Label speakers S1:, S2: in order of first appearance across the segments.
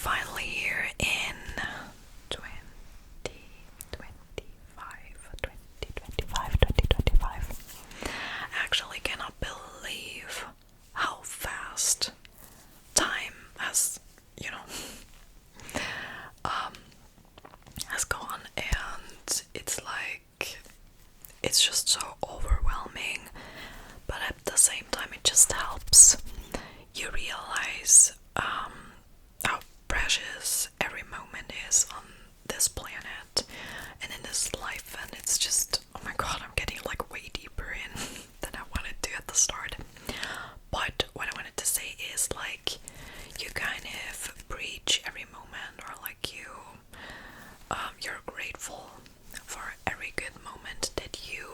S1: finally here in 2025. I actually cannot believe how fast time has, has gone, and it's just so overwhelming, but at the same time it just helps you realize how precious every moment is on this planet and in this life. And it's just, oh my god, I'm getting like way deeper in than I wanted to at the start. But what I wanted to say is, like, you kind of breach every moment, or like you're grateful for every good moment that you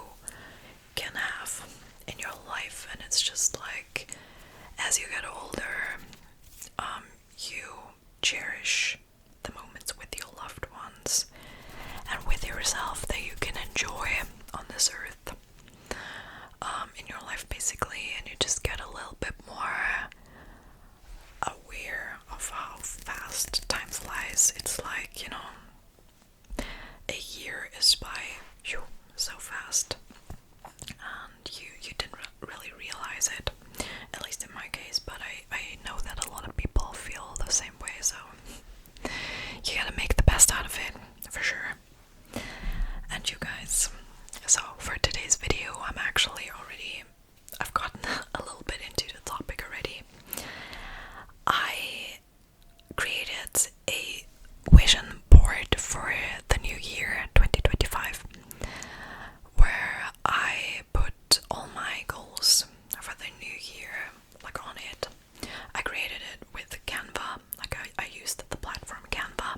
S1: can have in your life. And it's just like, as you get older, you cherish the moments with your loved ones and with yourself that you can enjoy on this earth, in your life basically, and you just get a little bit more aware of how fast time flies. It's like, a year is by so fast, and you didn't really realize it, at least in my case. But I know that a lot of people feel the same way, so you gotta make the best out of it, for sure. And you guys, so for today's video, I've gotten a little bit into the topic already. I created a vision board for the new year 2025, where I put all my goals for the new year like on it. I created it with Canva, like I used the platform Canva.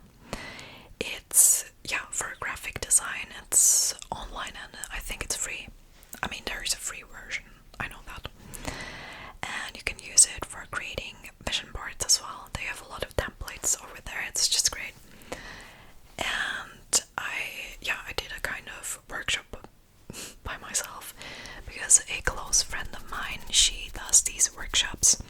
S1: It's, for graphic design, it's online, and I think it's free. I mean, there is a free version, I know that. And you can use it for creating vision boards as well. They have a lot of templates over there, it's just great. And I did a kind of workshop by myself, because a close friend of mine, she does these workshops,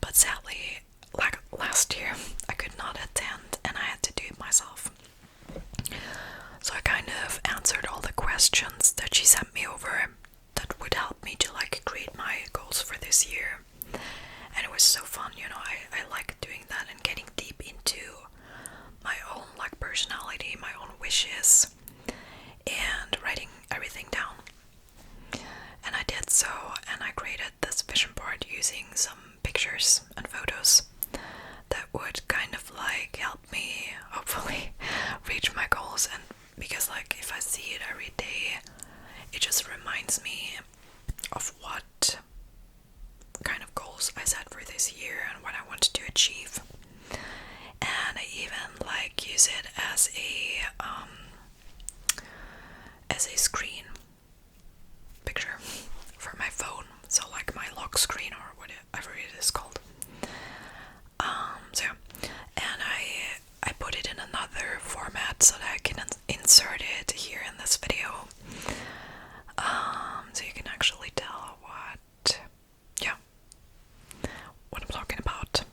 S1: but sadly, like last year, I could not attend and I had to do it myself. So I kind of answered all the questions that she sent me over that would help me to like create my goals for this year. And it was so fun, I like doing that and getting deep into my own like personality, my own wishes, and writing everything down. And I did so, and I created this vision board using some pictures and photos that would kind of like help me hopefully reach my goals. And because like if I see it every day, it just reminds me of what kind of goals I set for this year and what I wanted to achieve. And I even like use it as a screen picture for my phone, so like my lock screen or whatever it is called. And I put it in another format so that I can insert it here in this video, so you can actually tell what I'm talking about.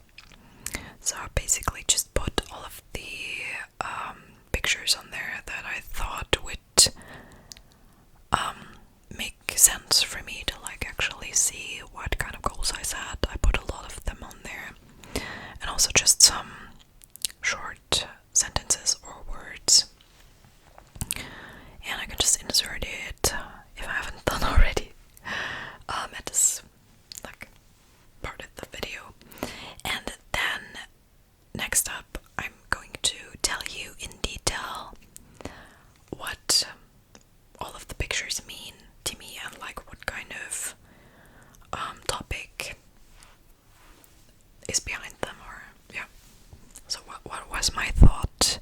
S1: So I basically just put all of the pictures on there that I thought would make sense for me to like actually see what kind of goals I set. I put a lot of them on there, and also just some short sentences or words, and I can just insert it if I haven't done already at this like part of the video. And then next up, I'm going to tell you in detail what all of the pictures mean to me, and like what kind of topic is behind them, or so what was my thought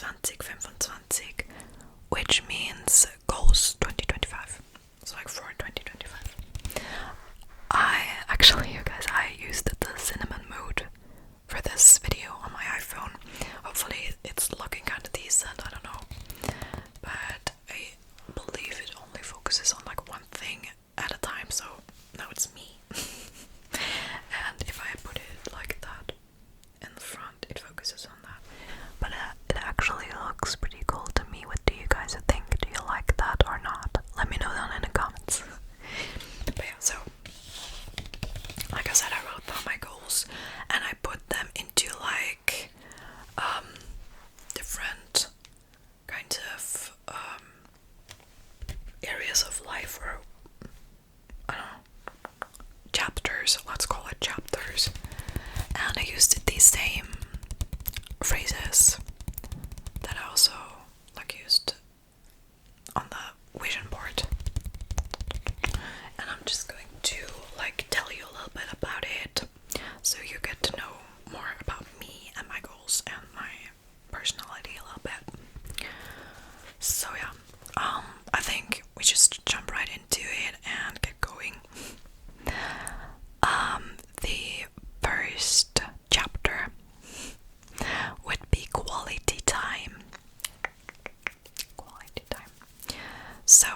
S1: 2025, which means goals 2025. So like for 2025. You guys, I used the cinnamon mode for this video on my iPhone. Hopefully it's looking kind of decent, I don't know. But I believe it only focuses on like one thing at a time, so now it's me. And if I put it like that in the front, it focuses on that. But it actually looks pretty cool to me. What do you guys think? Do you like that or not? Let me know down in the comments. But yeah, so like I said, I wrote down my goals and I put them into like different kinds of areas of life, or I don't know, chapters, let's call it chapters. And I used these same phrases that I also like used on the vision board. And I'm just going to like tell you a little bit about it so you get to know more about me and my goals and my personality a little bit. So yeah, I think we just jump right into it and get going. The first chapter would be quality time. Quality time. So,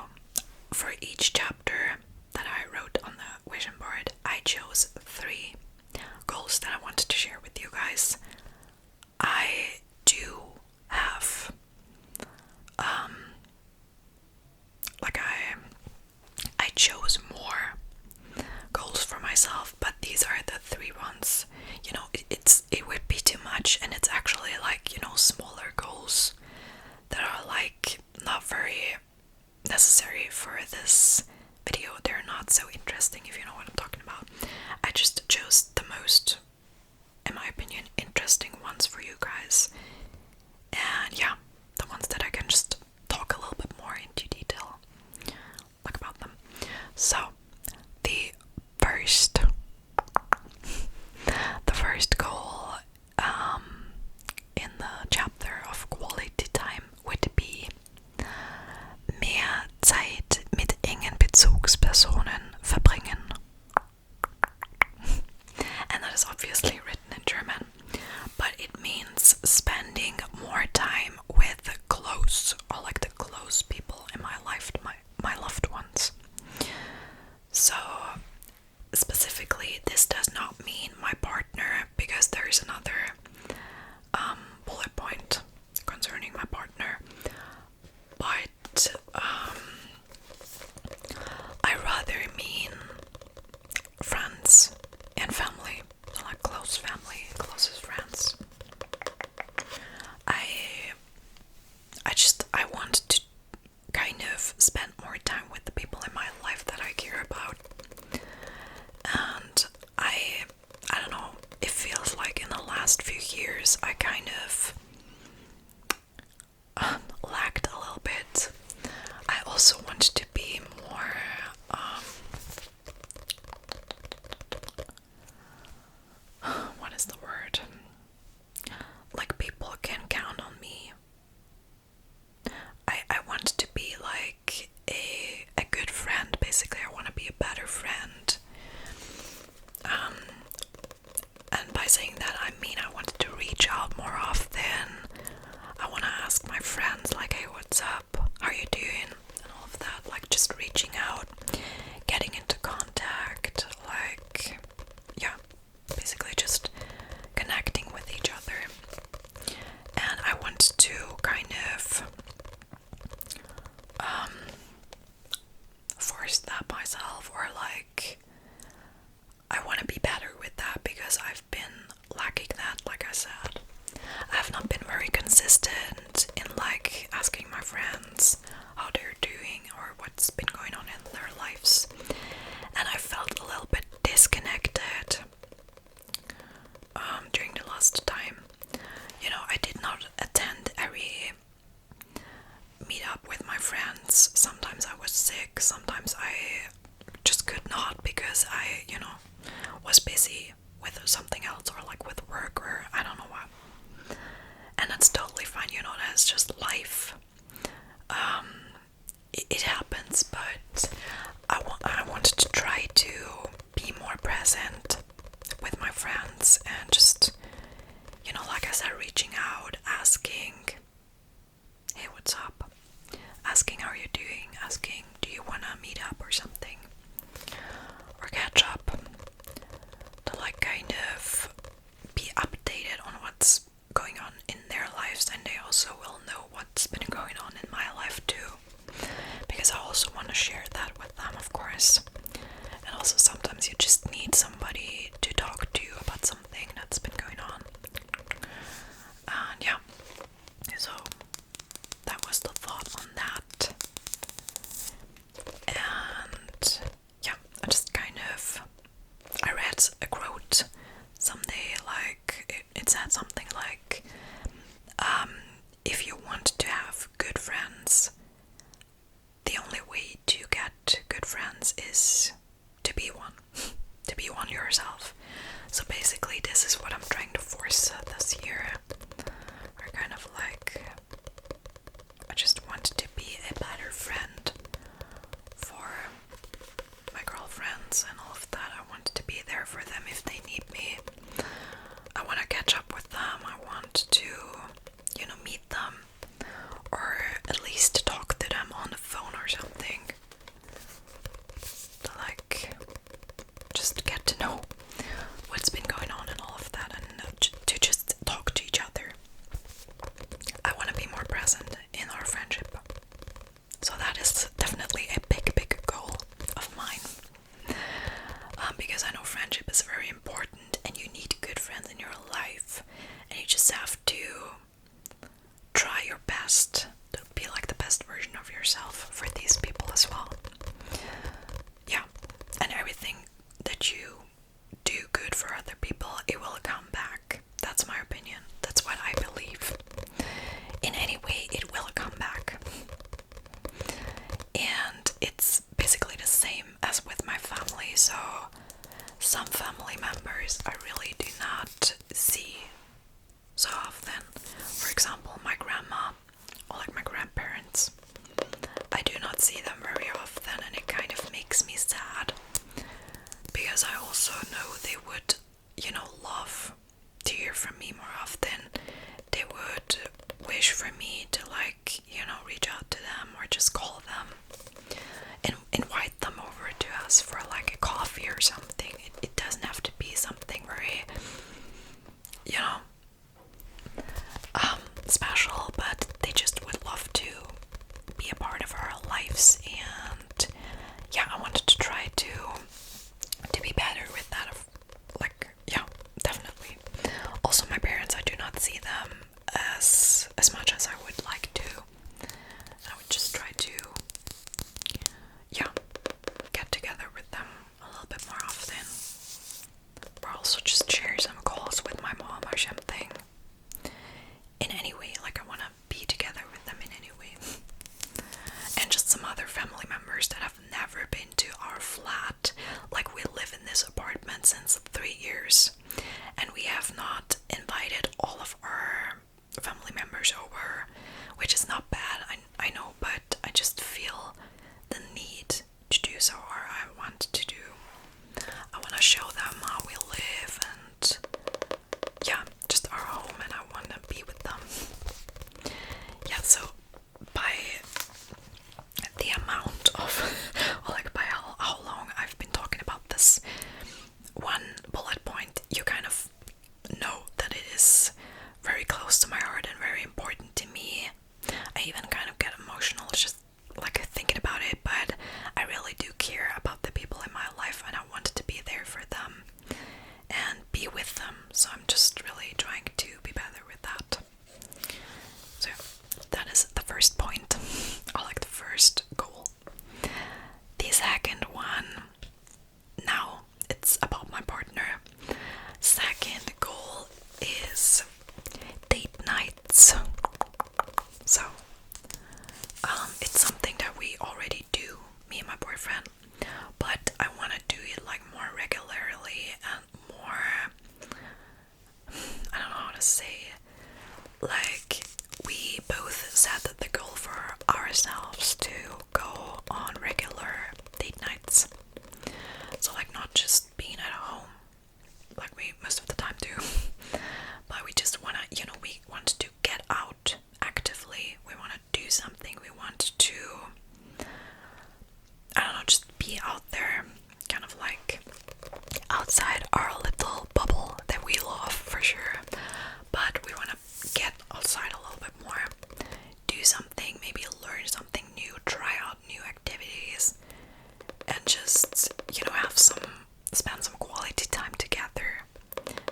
S1: for each chapter that I wrote on the vision board, I chose 3 goals that I wanted to share with you guys. I do have I chose more goals for myself, but these are the 3 ones. You know, it would be too much, and it's actually like, you know, smaller goals that are like not very necessary for this video. They're not so interesting, if you know what I'm talking about. I just chose the most, in my opinion, interesting ones for you guys. And yeah, the ones that I can just talk a little bit more into detail like about them. So the first goal in the chapter of quality time would be mehr Zeit mit engen Bezugspersonen verbringen. And that is obviously written in German, but it means spending more time with close, or like the close people in my life, my loved ones. So specifically, this does not mean my partner, because there is another bullet point concerning my partner, but I rather mean friends and family, like close family, closest friends. I want to kind of spend more time with the people in my life that I care about. And I don't know, it feels like in the last few years I kind of lacked a little bit. I also want to be more what is the word? Like, people can count on me. I want to be like a good friend, basically. I want to be a better friend. And by saying that, I mean I wanted to reach out more often. I want to ask my friends, like, hey, what's up? How are you doing? And all of that. Like, just reaching out, getting into contact, like, yeah, basically just connecting with each other. And I want to kind of force that myself, or like, I want to be better with that, because I've been lacking that, like I said. I have not been very consistent in like asking my friends how they're doing or what's been going on in their lives. And I felt a little bit disconnected during the last time. You know, I did not attend every meetup with my friends. Sometimes I was sick, sometimes I just could not, because I, you know, was busy with something else, or like with work, or I don't know what. And that's totally fine, you know, it's just life. It happens, but I wanted to try to be more present with my friends and just, like I said, reaching out, asking, hey, what's up? Asking how you're doing, asking, do you want to meet up or something? Or catch up. To like kind of be updated on what's going on in their lives, and they also will know what's been going on in my life too. Because I also want to share that with them, of course. And also sometimes you just need somebody to talk to about something that's been going on. And yeah, so that was the thought on that. And yeah, I read a quote someday, like, it said something like, if you want to have good friends, the only way to get good friends is to be one. To be one yourself. So basically this is what I'm trying to force this year. Or kind of like, I just want to be a better friend for my girlfriends and all of that. I want to be there for them if they need me. I want to catch up with them. I want to, meet them. Or at least talk to them on the phone or something. To like, just get to know what's been going on and all of that, and to just talk to each other. I want to be more present in our friendship. So that is definitely a big, big goal of mine. Because I know friendship is very important and you need good friends in your life. And you just have to try your best to be like the best version of yourself for these people as well. Yeah, and everything that you do good for other people, it will come back. That's my opinion. That's what I believe. In any way, it will come back. And it's basically the same as with my family. So some family members I really do not see so often. For example, my grandma, or like my grandparents, I do not see them very often, and it kind of makes me sad. Because I also know they would, love to hear from me more often. They would wish for me to reach out to them or just call them and invite them over to us for like a coffee or something. It doesn't have to be something very, special, but they just would love to be a part of our lives. And yeah, I wanted to try to be better with that. Yeah, definitely. Also, my parents, I do not see them as much as I would like to. I would just try to, get together with them a little bit more often. Or also just share some calls with my mom or something. In any way, like I want to be together with them in any way. And just some other family members that have never been to our flat. Like, we live in this apartment since 3 years, and we have not invited all of our family members over set the goal for ourselves to go on regular date nights. So like not just being at home, like we most of the time do, but we just wanna, we want to get out actively. We want to do something. We want to, I don't know, just be out there, kind of like outside our little bubble that we love for sure. But we want to get outside a little bit more, do something, maybe learn something new, try out new activities, and just, spend some quality time together,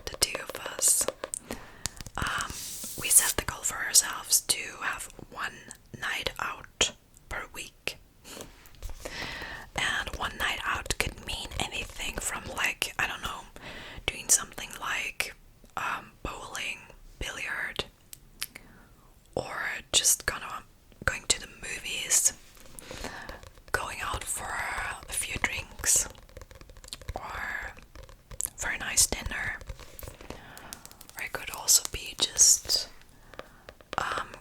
S1: the two of us. We set the goal for ourselves to have one night out per week. And one night out could mean anything from, like, I don't know, doing something like bowling, billiard, or just going to the movies, going out for a few drinks, or for a nice dinner. Or it could also be just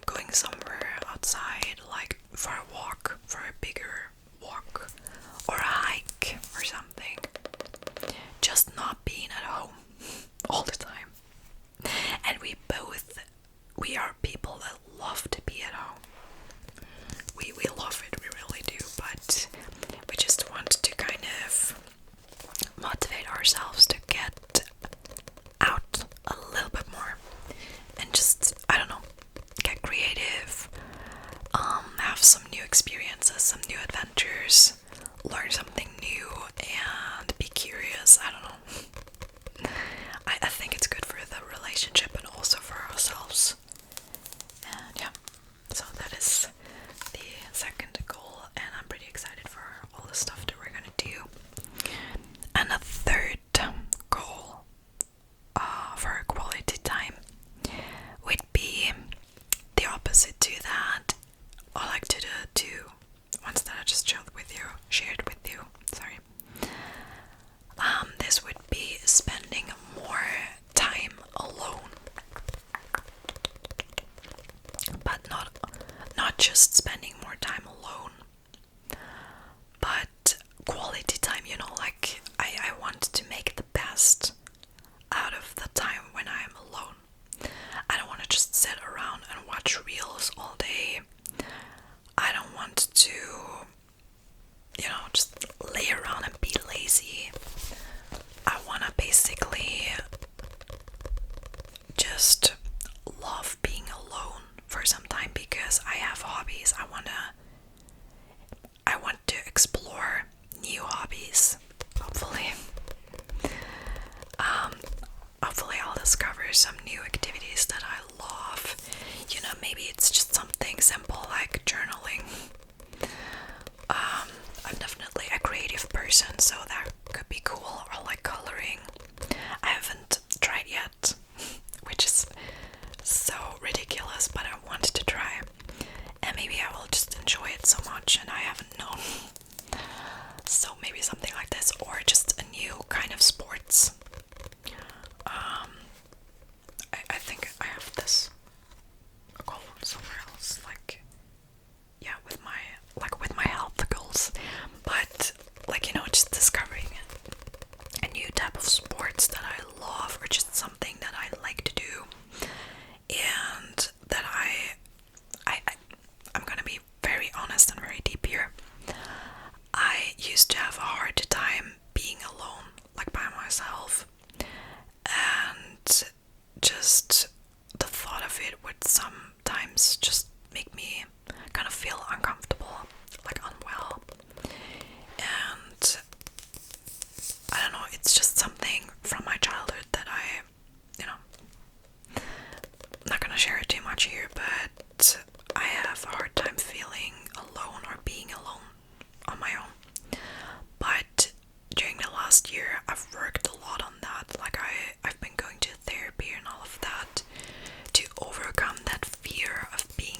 S1: going somewhere outside, like for a walk, for a bigger walk, or a hike or something. Just not being at home all the time. And we are people that love to be at home. We love it, we really do, but we just want to kind of motivate ourselves to get out a little bit more and just, I don't know, get creative, have some new experiences, some new adventures, learn something new, and be curious. I don't know. I think it's good for the relationship and also for ourselves. And yeah, so that is the second goal, and I'm pretty excited for all the stuff that we're gonna do. And a third goal for quality time would be the opposite to that. I like to do two ones that I just shared with you. Sorry. This would be spending more time alone, but not just spending more time alone, but quality time. Like I want to make the best out of the time when I am alone. I don't want to just sit around and watch reels all day. I don't want to, just lay around and be lazy. I want to basically just love being alone for some time because I have hobbies. I want to explore new hobbies, hopefully. Hopefully I'll discover some new activities that I love. Maybe it's just something simple like journaling. I'm definitely a creative person, so that could be cool. Or like coloring. I haven't tried yet, which is so ridiculous, but I wanted to try. And maybe I will just enjoy it so much and I haven't known. So maybe something like this, or just a new kind of sports. I think I have this goal somewhere else, like, yeah, with my health goals, but just discovering a new type of sports that I love, or just something that I like to do, and that I'm gonna be very honest and very deep here. I used to have a hard time being alone, like by myself, and just the thought of it would sometimes just make me kind of feel uncomfortable, like unwell. And I don't know, it's just something from my childhood that I'm not gonna share it too much here, but I have a hard time feeling alone or being alone on my own. But during the last year, I've worked a lot on that. Like I've been going to therapy and all of that to overcome that fear of being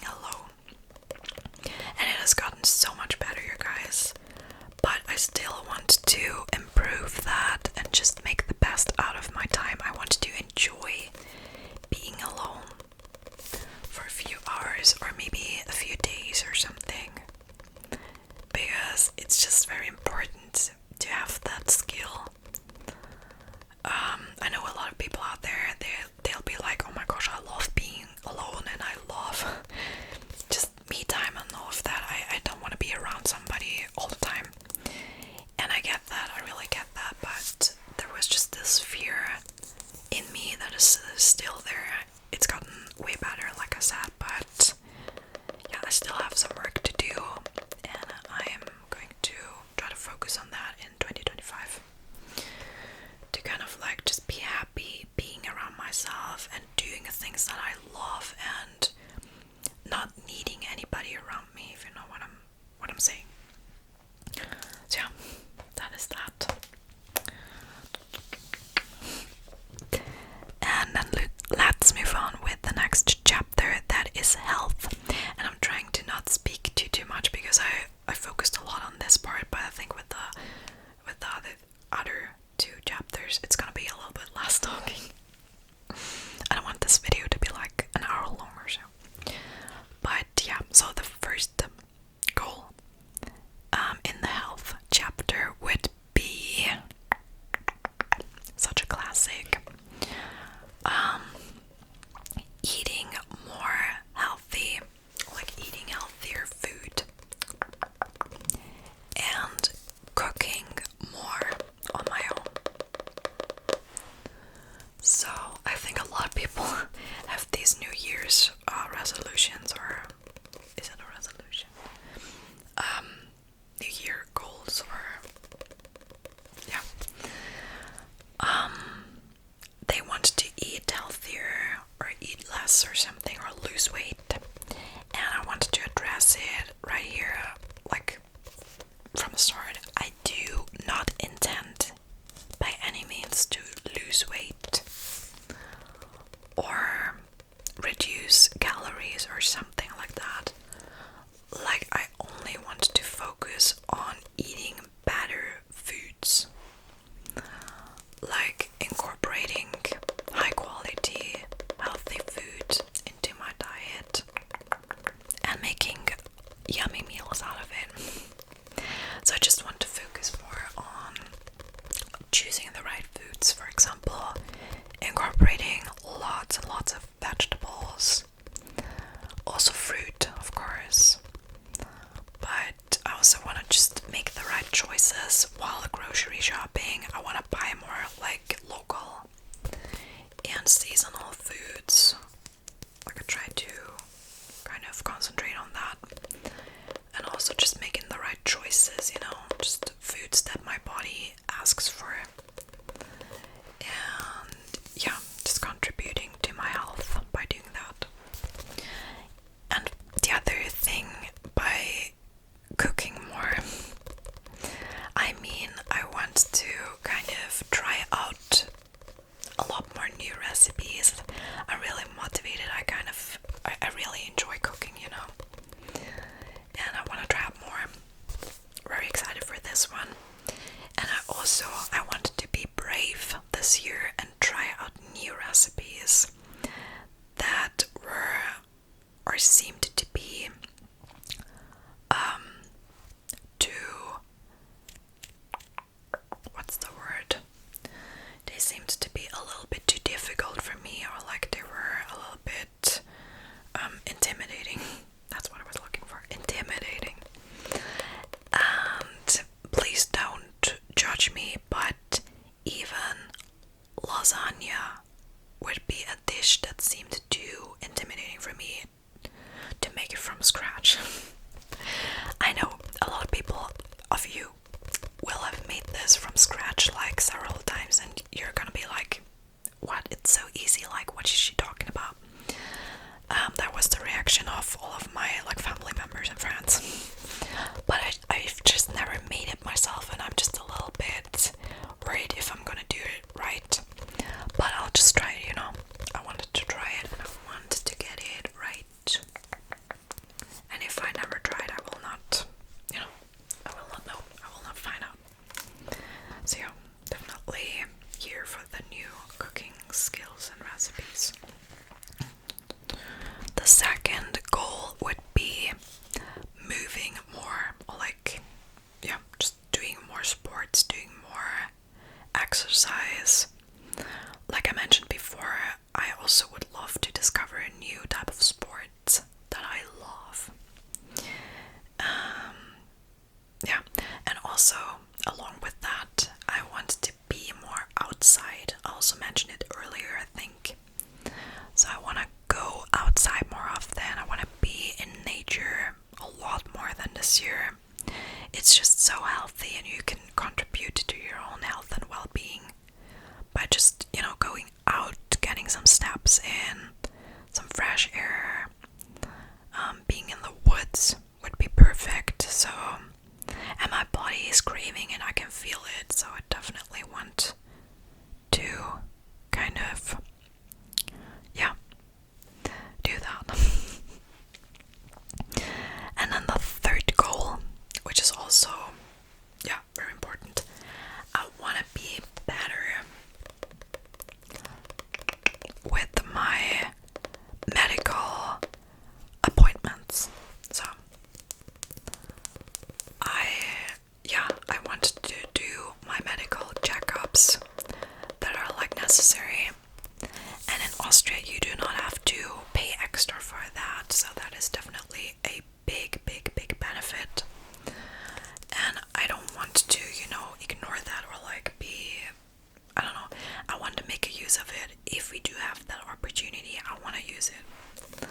S1: not needing anybody around me, if you know what I'm saying. So yeah, that is that. And then let's move on with the next chapter, that is health. And I'm trying to not speak too much because I focused a lot on this part, but I think with the other two chapters it's gonna be a little bit less talking. I don't want this video to be like an hour long or so. But yeah, so the first goal in the health chapter would be such a classic. Eating more healthy, like eating healthier food and cooking more on my own. So I think a lot of people have these New Year's resolutions, or is it a resolution? New Year goals, or yeah. They want to eat healthier or eat less or something, or lose weight. And I wanted to address it right here, like from the start. I do not intend by any means to lose weight or reduce calories or something like that. Like, I only want to focus on eating better foods, like incorporating high quality healthy food into my diet and making yummy meals out of it. So I just want to focus more on choosing the right foods. For example, incorporating lots and lots of vegetables, also fruit, of course. But I also want to just make the right choices while grocery shopping. I want to buy more like local and seasonal foods. Like, I try to kind of concentrate on that, and also just making the right choices, you know, just foods that my body asks for. And yeah, just contributing to my health by doing that. And the other thing, by cooking more, I mean, I want to kind of try out a lot more new recipes. I'm really motivated. I really enjoy cooking, you know, and I want to try out more. Very excited for this one. And I wanted to be brave this year and try out new recipes that were, or seemed to be, too, what's the word? They seemed to be a little bit too difficult for me, or like they were a little bit intimidating. That's what I was looking for. Intimidating. And please don't judge me, but even lasagna would be a dish that seemed too intimidating for me to make it from scratch. I know a lot of people of you will have made this from scratch like several times, and you're gonna be like, what? It's so easy, like, what is she talking about? That was the reaction of all of my like family members and friends. But I've just never made it myself, and I'm just a little bit worried if I'm gonna do it right. But I'll just try it, you know. I wanted to try it, and I wanted to get it right. And if I never tried, I will not, you know, I will not know. I will not find out. So yeah, definitely here for the new cooking skills and recipes. The second goal would be moving more, or like, yeah, just doing more sports, doing more exercise. Like I mentioned before, I also would love to discover a new type of sport that I love. Yeah, and also along with that, I want to be more outside. I also mentioned it earlier, I think. So I want to go outside more often. I want to be in nature a lot more than this year. It's just so healthy, and you can contribute to your own health and well-being by just, you know, going out, getting some steps in, some fresh air, body is craving and I can feel it, so I definitely want to kind of, yeah, do that. And then the third goal, which is also, yeah, very important, I want to be better with my medical appointments. So I wanted to do my medical checkups that are like necessary, and in Austria you do not have to pay extra for that, so that is definitely a big benefit. And I don't want to, ignore that or like be, I don't know, I want to make a use of it. If we do have that opportunity, I want to use it.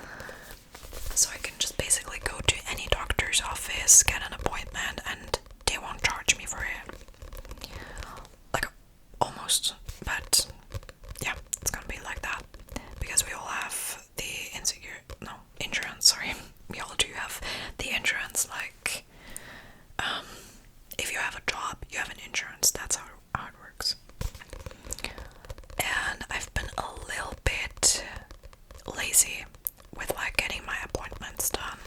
S1: So I can just basically go to any doctor's office, get an appointment, and they won't charge me for it. Like, almost. But, yeah, it's gonna be like that. Because we all have the insurance, sorry. We all do have the insurance, like, if you have a job, you have an insurance. That's how it works. And I've been a little bit lazy with like getting my appointments done,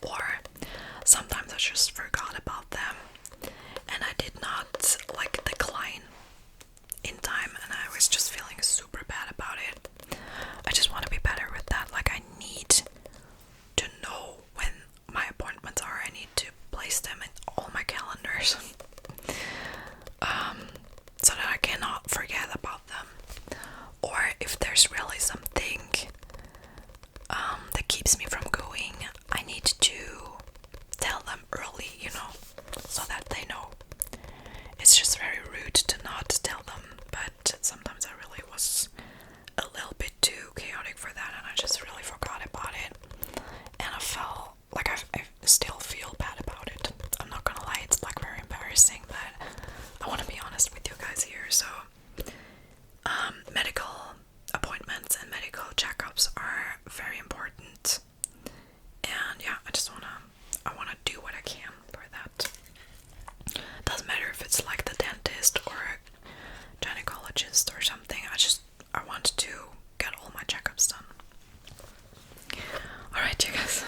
S1: or sometimes I just forgot about them and I did not like decline in time, and I was just feeling super bad about it. I just want to be better with that. Like, I need to know when my appointments are. I need to place them in all my calendars so that I cannot forget about them. Or if there's really something that keeps me from going, I need to tell them early, so that they know. It's just very rude to not tell them, but sometimes I really was a little bit too chaotic for that, and I just really forgot about it, and I felt like I still feel bad about it. I'm not gonna lie, it's like very embarrassing, but I want to be honest with you guys here. So medical appointments and medical checkups are very important, and yeah, I wanna do what I can for that. Doesn't matter if it's like the dentist or gynecologist or something. I want to get all my checkups done. Alright, you guys,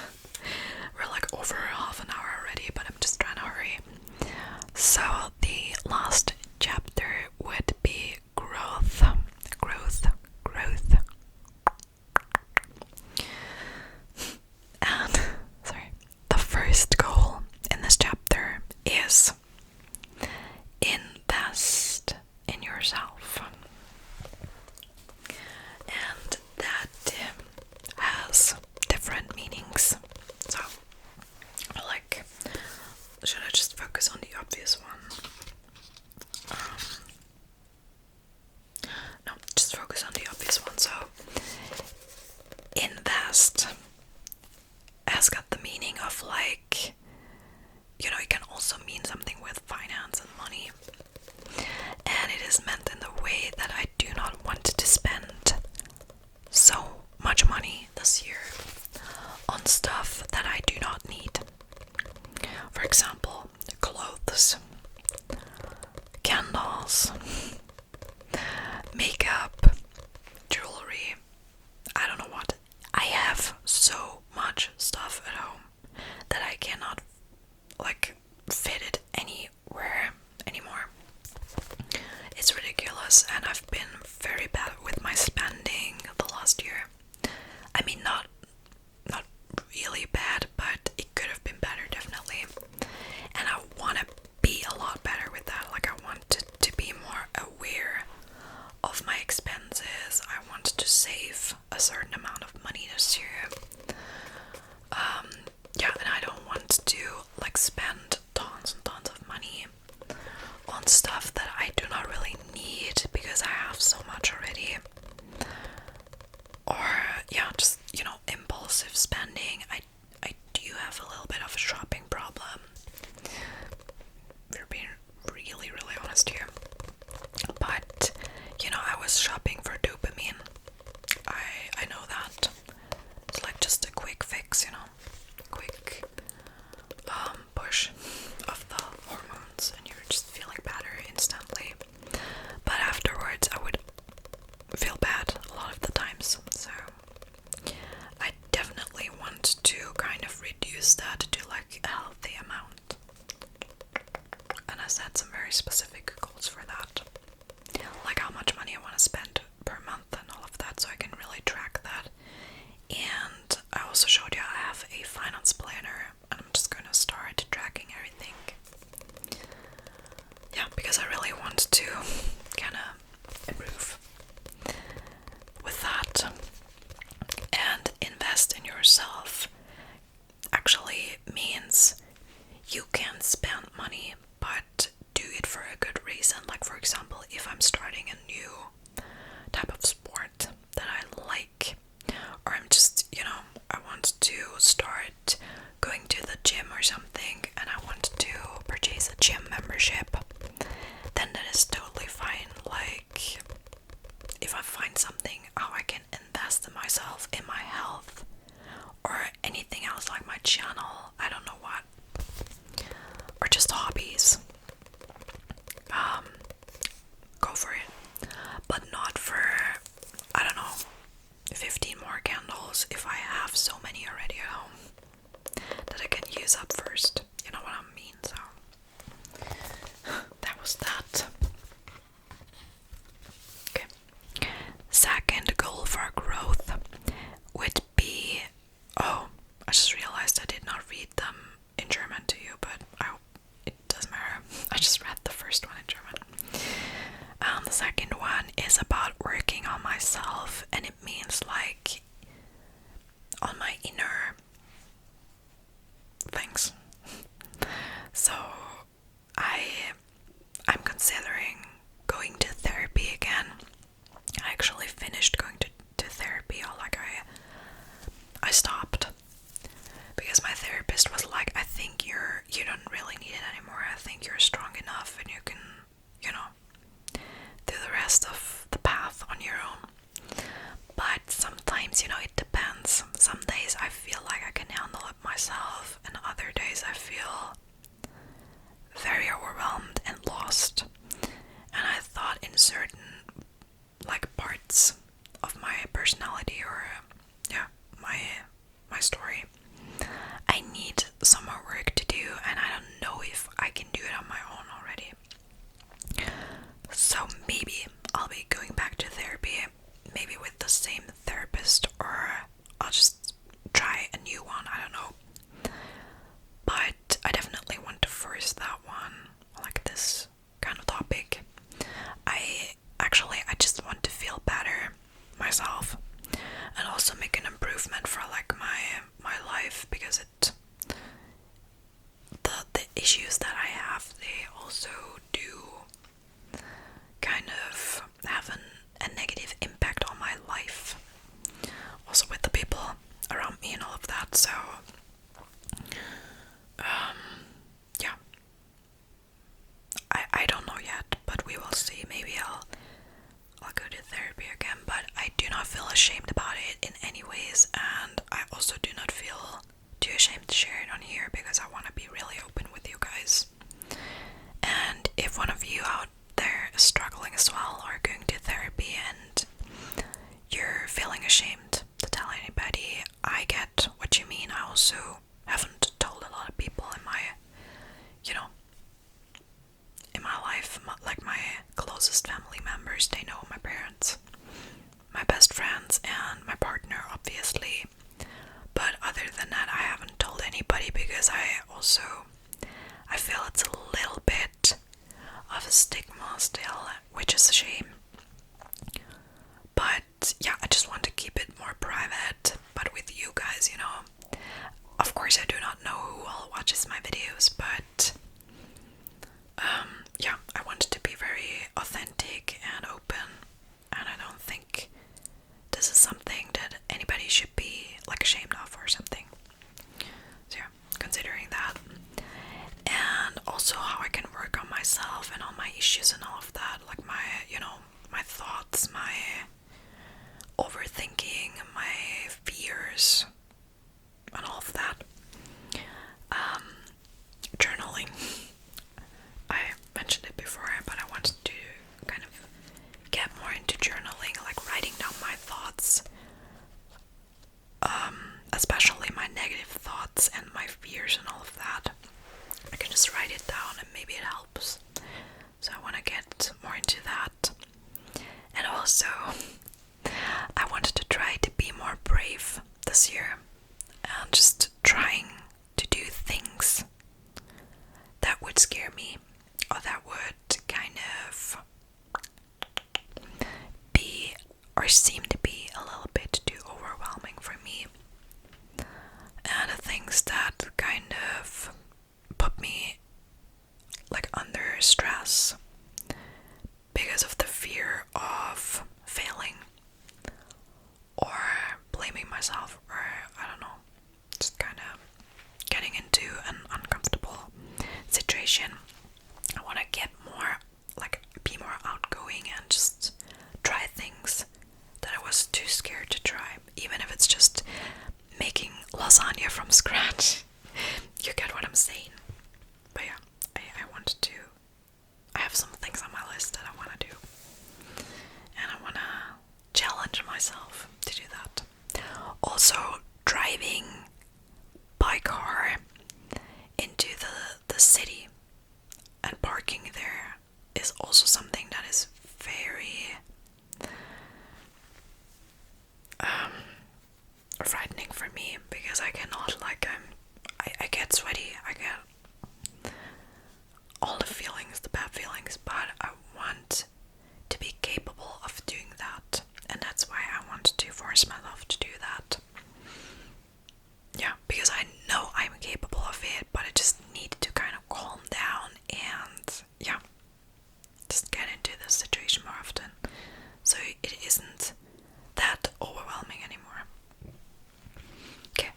S1: we're like over half an hour already, but I'm just trying to hurry. So the last chapter would be growth. And the first goal in this chapter is invest in yourself. And that has different meanings. So, should I just focus on the obvious one? No, just focus on the obvious one. So, invest has got the meaning of like, it can also mean something with finance and money. And it is meant in the way that I do not want to spend so much money this year on stuff that I do not need. For example, clothes, candles, makeup, jewelry, I don't know what. I have so much stuff at home that I cannot fit it anywhere anymore. It's ridiculous, and I've been very bad with my spending the last year. I mean, not really bad, but it could have been better, definitely. And I want to be a lot better with that. Like, I want to be more aware of my expenses. I want to save a certain amount of money this year. Yeah, and I don't want to spend tons and tons of money on stuff that I do not really need because I have so much already. Or yeah, just impulsive spending. I do have a little bit of a shopping problem. We're being really honest here. But I was shopping for dopamine. I know that. It's like just a quick fix, quick push of the hormone. finance planner, and I'm just gonna start tracking everything. Yeah, because I really want to kind of improve with that and invest in yourself. Actually means you can spend money, but do it for a good reason. Like, for example, if I'm starting a new type of sport that I like, or I'm just, I want to start going to the gym or something, and I want to purchase a gym membership, then that is totally fine. Like, if I find something how I can invest in myself, in my health, or anything else like my channel, I don't know what, or just hobbies, go for it. But not for, I don't know, 15 more candles if I have so many already at home that I can use up first. You know what I mean? So that was that. Okay. Second goal for growth would be, oh, I just realized I did not read them in German to you, but it doesn't matter. I just read the first one in German. The second one is about working on myself, and it means like on my inner things. So I'm considering going to therapy again. I actually finished going to therapy, or like I stopped because my therapist was like, I think you don't really need it anymore. I think you're strong enough and you can, do the rest of the path on your own. But sometimes, it depends. Some days I feel like I can handle it myself, and other days I feel very overwhelmed and lost. And I thought in certain parts of my personality, or my story, I need some more work to do, and I don't know if I can do it on my own already. So maybe I'll be going back to therapy, maybe with the same therapist, or I'll just try a new one, I don't know. But I definitely want to force that one, like this kind of topic. I just want to feel better myself, and also make an improvement for my life, because the issues that I have, they also do kind of have a negative impact on my life, also with the people around me and all of that. So yeah, I don't know yet, but we will see. Maybe I'll go to therapy again, but I do not feel ashamed about it in any ways, and I also do not feel too ashamed to share it on here, because I want to be really open with you guys. And if one of you out there is struggling as well, or going to therapy, and you're feeling ashamed to tell anybody, I get what you mean. I also haven't told a lot of people in my, in my life, like my closest family members. They know my parents, my best friends, and my partner, obviously. But other than that, I haven't told anybody, because I feel it's a little bit of a stigma still, which is a shame. But yeah, I just want to keep it more private, but with you guys, Of course, I do not know who all watches my videos, but yeah, I want it to be very authentic and open, and I don't think this is something that anybody should be ashamed of or something. So yeah, considering that, and also how I can work on myself and on my issues and all of that, like my my thoughts, my overthinking, my fears, and all of that. Journaling. I mentioned it before, but I wanted to kind of get more into journaling, like writing down my thoughts, especially my negative thoughts and my fears and all of that. I can just write it down and maybe it helps. So I want to get more into that. And also, I wanted to try to be more brave this year, and just trying would scare me, or that would kind of be or seem to be a little bit too overwhelming for me. And the things that kind of put me like under stress because of the fear of failing or blaming myself, or I don't know, just kind of getting into an uncomfortable situation. I want to get more, like, be more outgoing and just try things that I was too scared to try, even if it's just making lasagna from scratch. You get what I'm saying? But yeah, I want to. I have some things on my list that I want to do, and I want to challenge myself to do that. Also, driving by car into the city and parking there is also something that is very frightening for me, because I cannot, like, I get sweaty, I get all the feelings, the bad feelings, but I want to be capable of doing that, and that's why I want to force myself to do that. Yeah, because I know I'm capable of it, but I just need to kind of calm down and, yeah, just get into the situation more often, so it isn't that overwhelming anymore. Okay.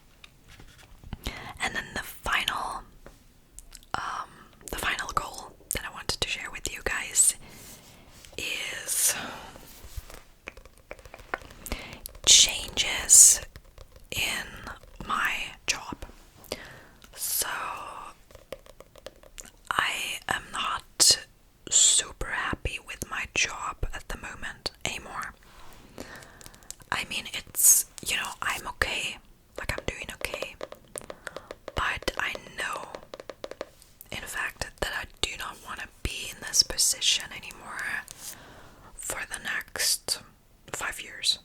S1: And then the final goal that I wanted to share with you guys is changes in my job. So I am not super happy with my job at the moment anymore. I mean, it's, I'm okay, like, I'm doing okay, but I know, in fact, that I do not want to be in this position anymore for the next 5 years.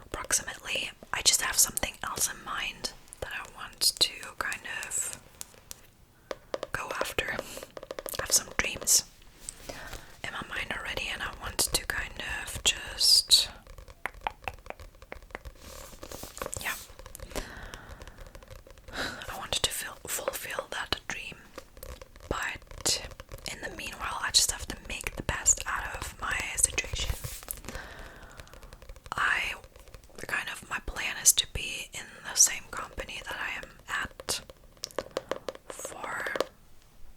S1: Approximately. I just have something else in mind that I want to kind of go after. I have some dreams in my mind already, and I want to kind of just, yeah, I wanted to fulfill that dream, but in the meanwhile I just have to make the best out of my situation. My plan is to be in the same company that I am at for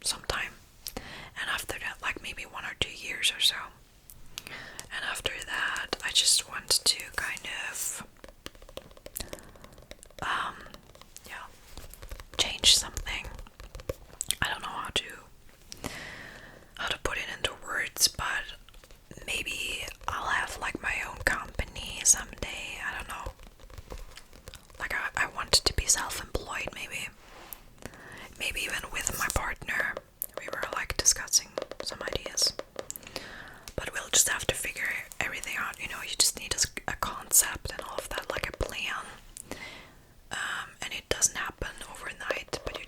S1: some time, and after that, like maybe 1 or 2 years or so, and after that I just want to kind of yeah, change something. I don't know how to put it into words, but maybe I'll have like my own company someday. I don't know. Like, I want to be self-employed, maybe even with my partner. We were like discussing some ideas, but we'll just have to figure everything out. You just need a concept and all of that, like a plan, and it doesn't happen overnight, but you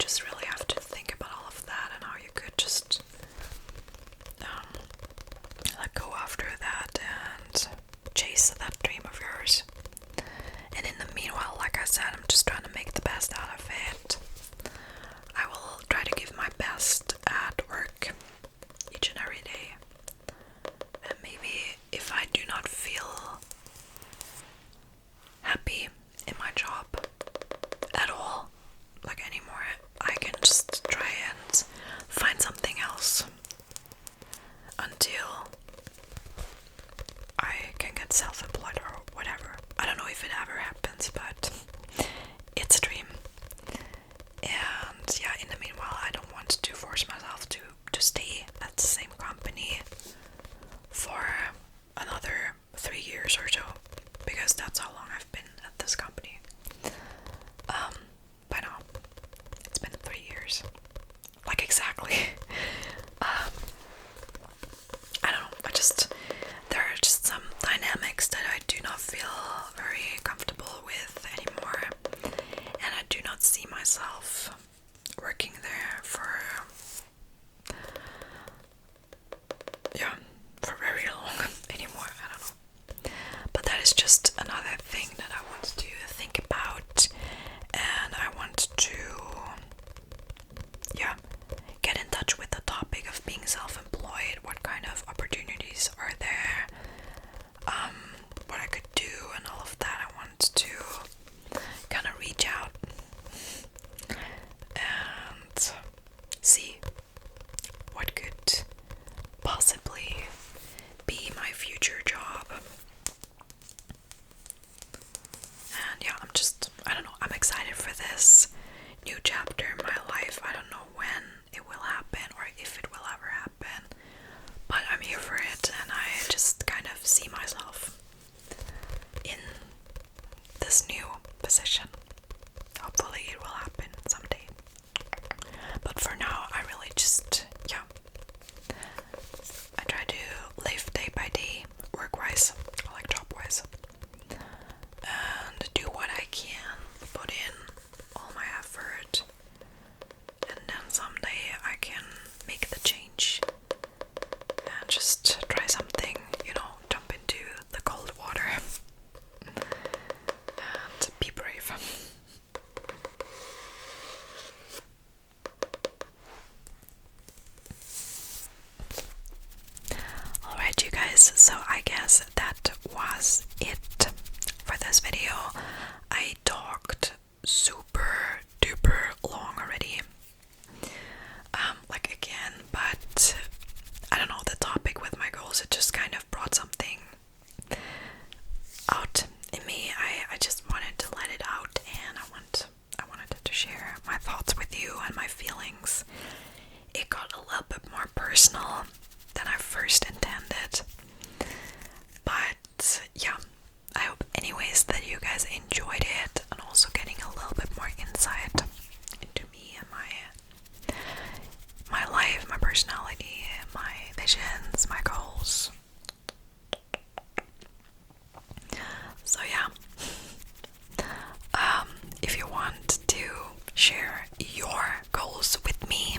S1: share your goals with me.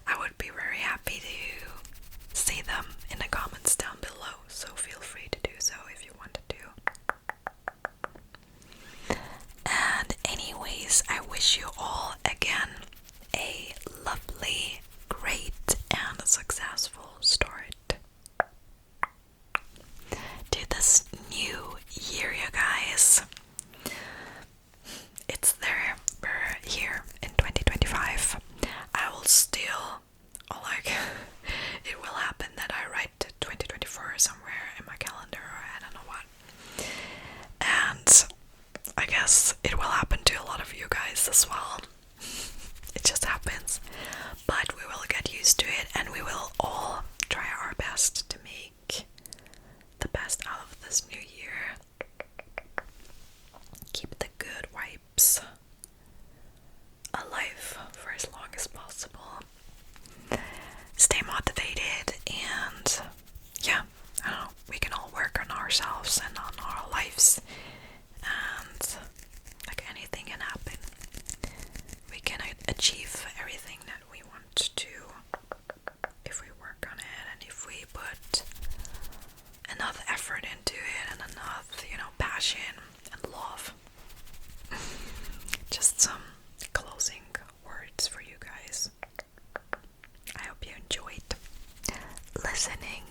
S1: I would be very happy to see them in the comments down below, so feel free to do so if you wanted to. And anyways, I wish you all again a lovely, great, and successful start to this new year, you guys. It's there. We're here in 2025. I will still, like, it will happen that I write 2024 somewhere in my calendar, or I don't know what. And I guess it will happen to a lot of you guys as well. It just happens. But we will get used to it, and we will all try our best to make the best out of this new year. Keep the good vibes alive for as long as possible. Stay motivated, and yeah, I don't know, we can all work on ourselves and on our lives, and like anything can happen. We can achieve everything that we want to if we work on it, and if we put enough effort into it and enough, passion and love. Just some closing words for you guys. I hope you enjoyed listening